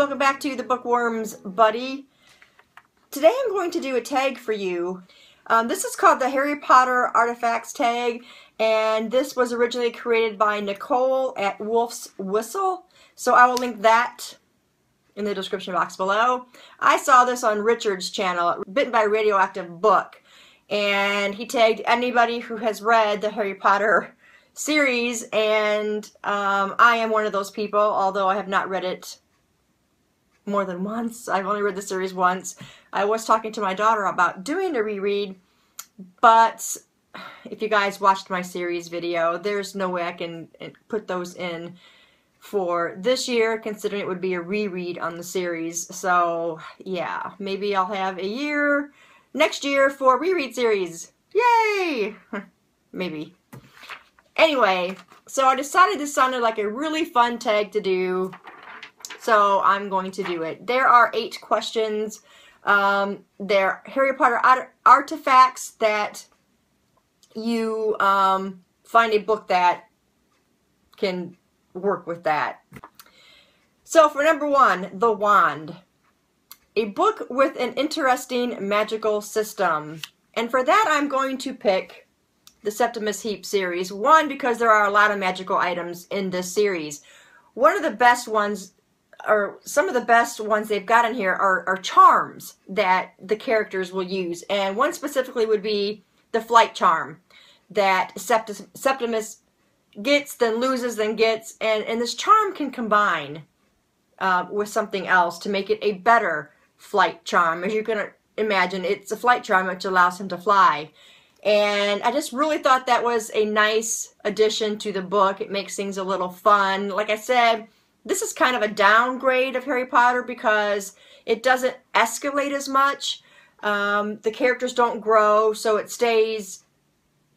welcome back to the Bookworms Buddy. Today I'm going to do a tag for you. This is called the Harry Potter Artifacts tag, and this was originally created by Nicole at WoolfsWhistle, so I will link that in the description box below. I saw this on Richard's channel, Bitten by a Radioactive Book, and he tagged anybody who has read the Harry Potter series, and I am one of those people, although I have not read it more than once. I've only read the series once. I was talking to my daughter about doing a reread, but if you guys watched my series video, there's no way I can put those in for this year, considering it would be a reread on the series. So yeah, maybe I'll have a year next year for reread series. Yay! Maybe. Anyway, so I decided this sounded like a really fun tag to do, so I'm going to do it. There are 8 questions. They're Harry Potter artifacts that you find a book that can work with that. So for number 1, The Wand. A book with an interesting magical system. And for that I'm going to pick the Septimus Heap series. 1, because there are a lot of magical items in this series. One of the best ones, or some of the best ones they've got in here, are charms that the characters will use. And one specifically would be the flight charm that Septimus gets, then loses, then gets. And this charm can combine with something else to make it a better flight charm. As you can imagine, it's a flight charm which allows him to fly. And I just really thought that was a nice addition to the book. It makes things a little fun. Like I said, this is kind of a downgrade of Harry Potter because it doesn't escalate as much. The characters don't grow, so it stays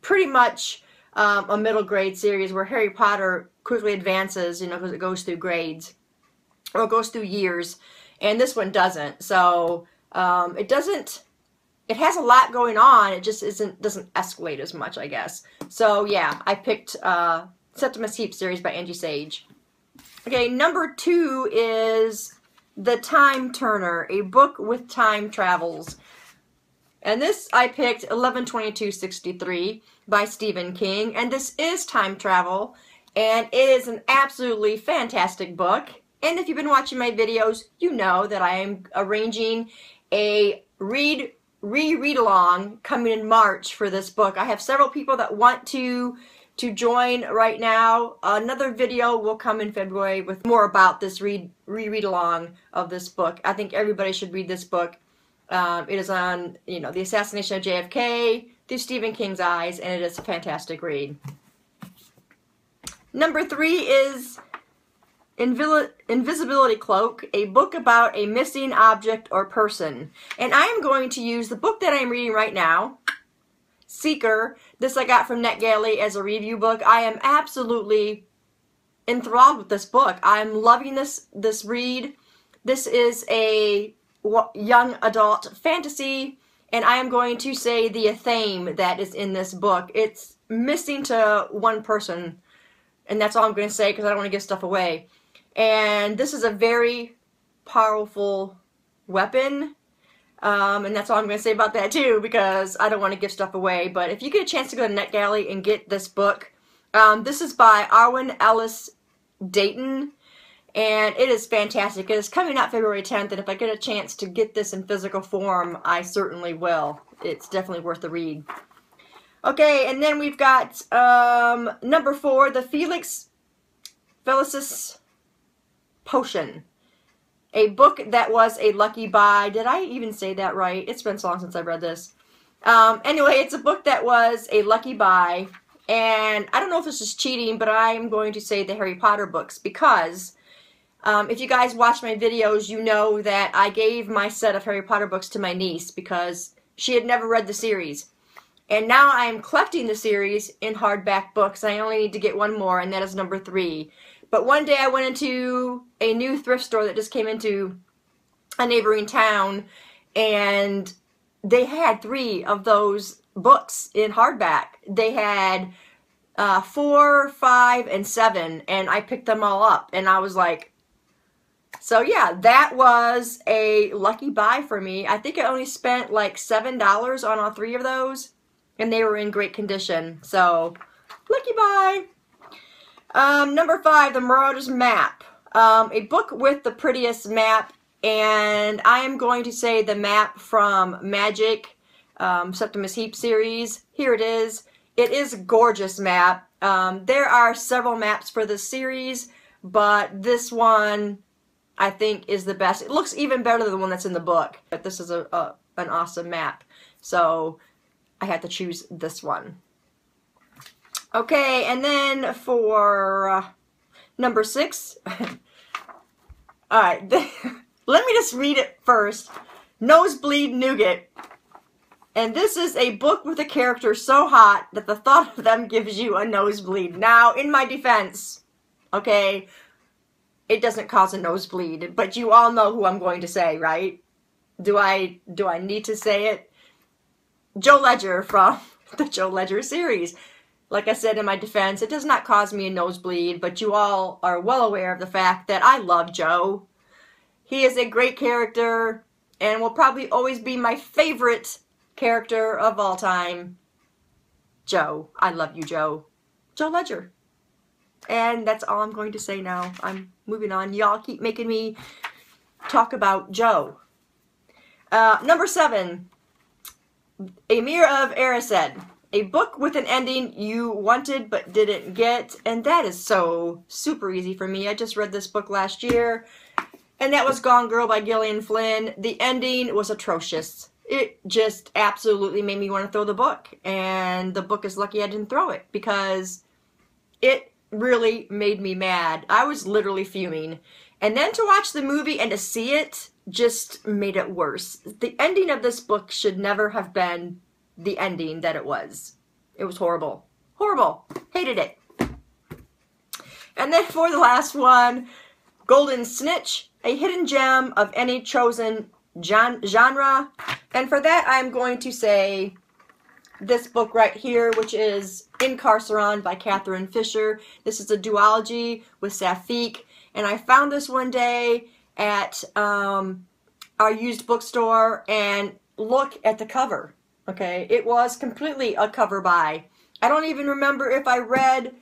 pretty much a middle grade series, where Harry Potter quickly advances, you know, because it goes through grades, or it goes through years, and this one doesn't. So it has a lot going on, it just doesn't escalate as much, I guess. So yeah, I picked Septimus Heap series by Angie Sage. Okay, number 2 is The Timeturner, a book with time travels. And this I picked 11/22/63 by Stephen King, and this is time travel, and it is an absolutely fantastic book. And if you've been watching my videos, you know that I am arranging a reread along coming in March for this book. I have several people that want to join right now. Another video will come in February with more about this reread along of this book. I think everybody should read this book. It is on, you know, the assassination of JFK through Stephen King's eyes, and it is a fantastic read. Number 3 is Invisibility Cloak, a book about a missing object or person. And I am going to use the book that I am reading right now, Seeker. This I got from NetGalley as a review book. I am absolutely enthralled with this book. I'm loving this read. This is a young adult fantasy, and I am going to say the theme that is in this book. It's missing to one person, and that's all I'm going to say because I don't want to give stuff away. And this is a very powerful weapon. And that's all I'm going to say about that too, because I don't want to give stuff away. But if you get a chance to go to NetGalley and get this book, this is by Arwen Ellis Dayton, and it is fantastic. It is coming out February 10th, and if I get a chance to get this in physical form, I certainly will. It's definitely worth the read. Okay, and then we've got number 4, the Felix Felicis Potion. A book that was a lucky buy. Did I even say that right? It's been so long since I've read this. Anyway, it's a book that was a lucky buy. And I don't know if this is cheating, but I'm going to say the Harry Potter books because if you guys watch my videos, you know that I gave my set of Harry Potter books to my niece because she had never read the series. And now I am collecting the series in hardback books. I only need to get one more, and that is number 3. But one day I went into a new thrift store that just came into a neighboring town, and they had 3 of those books in hardback. They had 4, 5, and 7, and I picked them all up, and I was like, So yeah, that was a lucky buy for me. I think I only spent like $7 on all 3 of those, and they were in great condition. So, lucky buy. Number 5, the Marauder's Map. A book with the prettiest map, and I am going to say the map from Magic Septimus Heap series. Here it is. It is a gorgeous map. There are several maps for this series, but this one I think is the best. It looks even better than the one that's in the book, but this is an awesome map. So I had to choose this one. Okay, and then for number 6, alright, let me just read it first. Nosebleed Nougat. And this is a book with a character so hot that the thought of them gives you a nosebleed. Now, in my defense, okay, it doesn't cause a nosebleed, but you all know who I'm going to say, right? Do I need to say it? Joe Ledger from the Joe Ledger series. Like I said in my defense, it does not cause me a nosebleed, but you all are well aware of the fact that I love Joe. He is a great character and will probably always be my favorite character of all time. Joe. I love you, Joe. Joe Ledger. And that's all I'm going to say now. I'm moving on. Y'all keep making me talk about Joe. Number 7. A Mirror of Erised. A book with an ending you wanted but didn't get. And that is so super easy for me. I just read this book last year. And that was Gone Girl by Gillian Flynn. The ending was atrocious. It just absolutely made me want to throw the book. And the book is lucky I didn't throw it, because it really made me mad. I was literally fuming. And then to watch the movie and to see it just made it worse. The ending of this book should never have been the ending that it was. It was horrible. Horrible. Hated it. And then for the last one, Golden Snitch, a hidden gem of any chosen genre. And for that, I'm going to say this book right here, which is Incarceron by Catherine Fisher. This is a duology with Sapphique. And I found this one day at our used bookstore, and look at the cover. Okay, it was completely a cover buy. I don't even remember if I read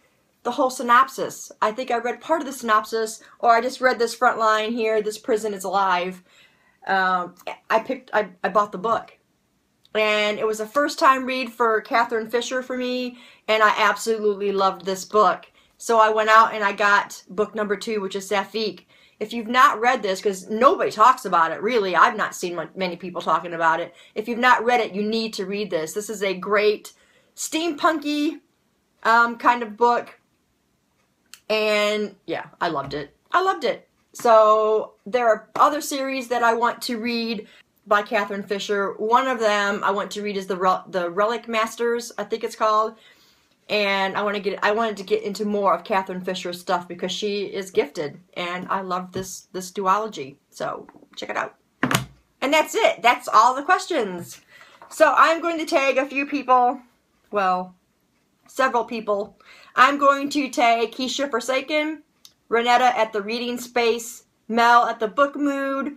the whole synopsis. I think I read part of the synopsis, or I just read this front line here, "This prison is alive." I bought the book. And it was a first time read for Catherine Fisher for me, and I absolutely loved this book. So I went out and I got book number 2, which is Sapphique. If you've not read this, because nobody talks about it, really, I've not seen many people talking about it. If you've not read it, you need to read this. This is a great steampunky kind of book. And yeah, I loved it. I loved it. So there are other series that I want to read by Catherine Fisher. One of them I want to read is the Relic Masters, I think it's called. And I wanted to get into more of Catherine Fisher's stuff, because she is gifted, and I love this duology. So check it out. And that's it. That's all the questions. So I'm going to tag a few people. Well, several people. I'm going to tag Kesha-Forsaken, Ronetta at the ReadingSpace, Mel at the Book Mood,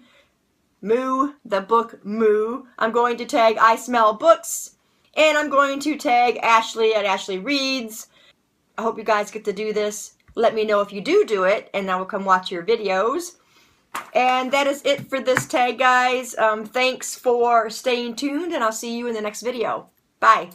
Moo, the book Moo. I'm going to tag ISmellBooks, and I'm going to tag Ashley at Ashley Reads. I hope you guys get to do this. Let me know if you do it, and I will come watch your videos. And that is it for this tag, guys. Thanks for staying tuned, and I'll see you in the next video. Bye.